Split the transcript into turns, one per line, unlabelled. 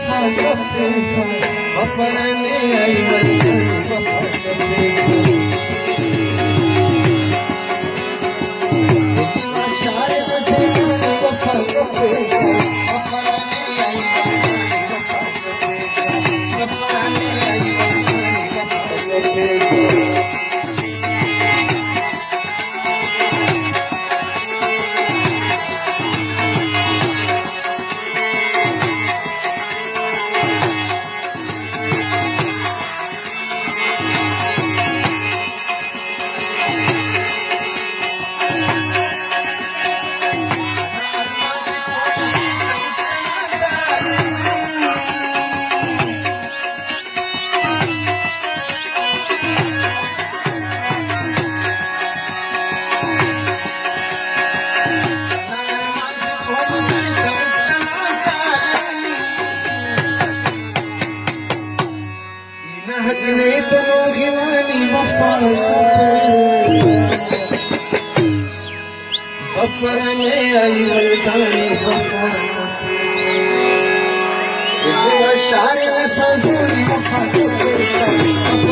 وفا كفيسا غفرني أيوة وفا كفيسا شعر زين وفا كفيسا غفرني أيوة وفا كفيسا غفرني أيوة وفا كفيسا هكنيت الغواني غفرني أيوة الباني غفرني هو الشعر نسازوني غفرني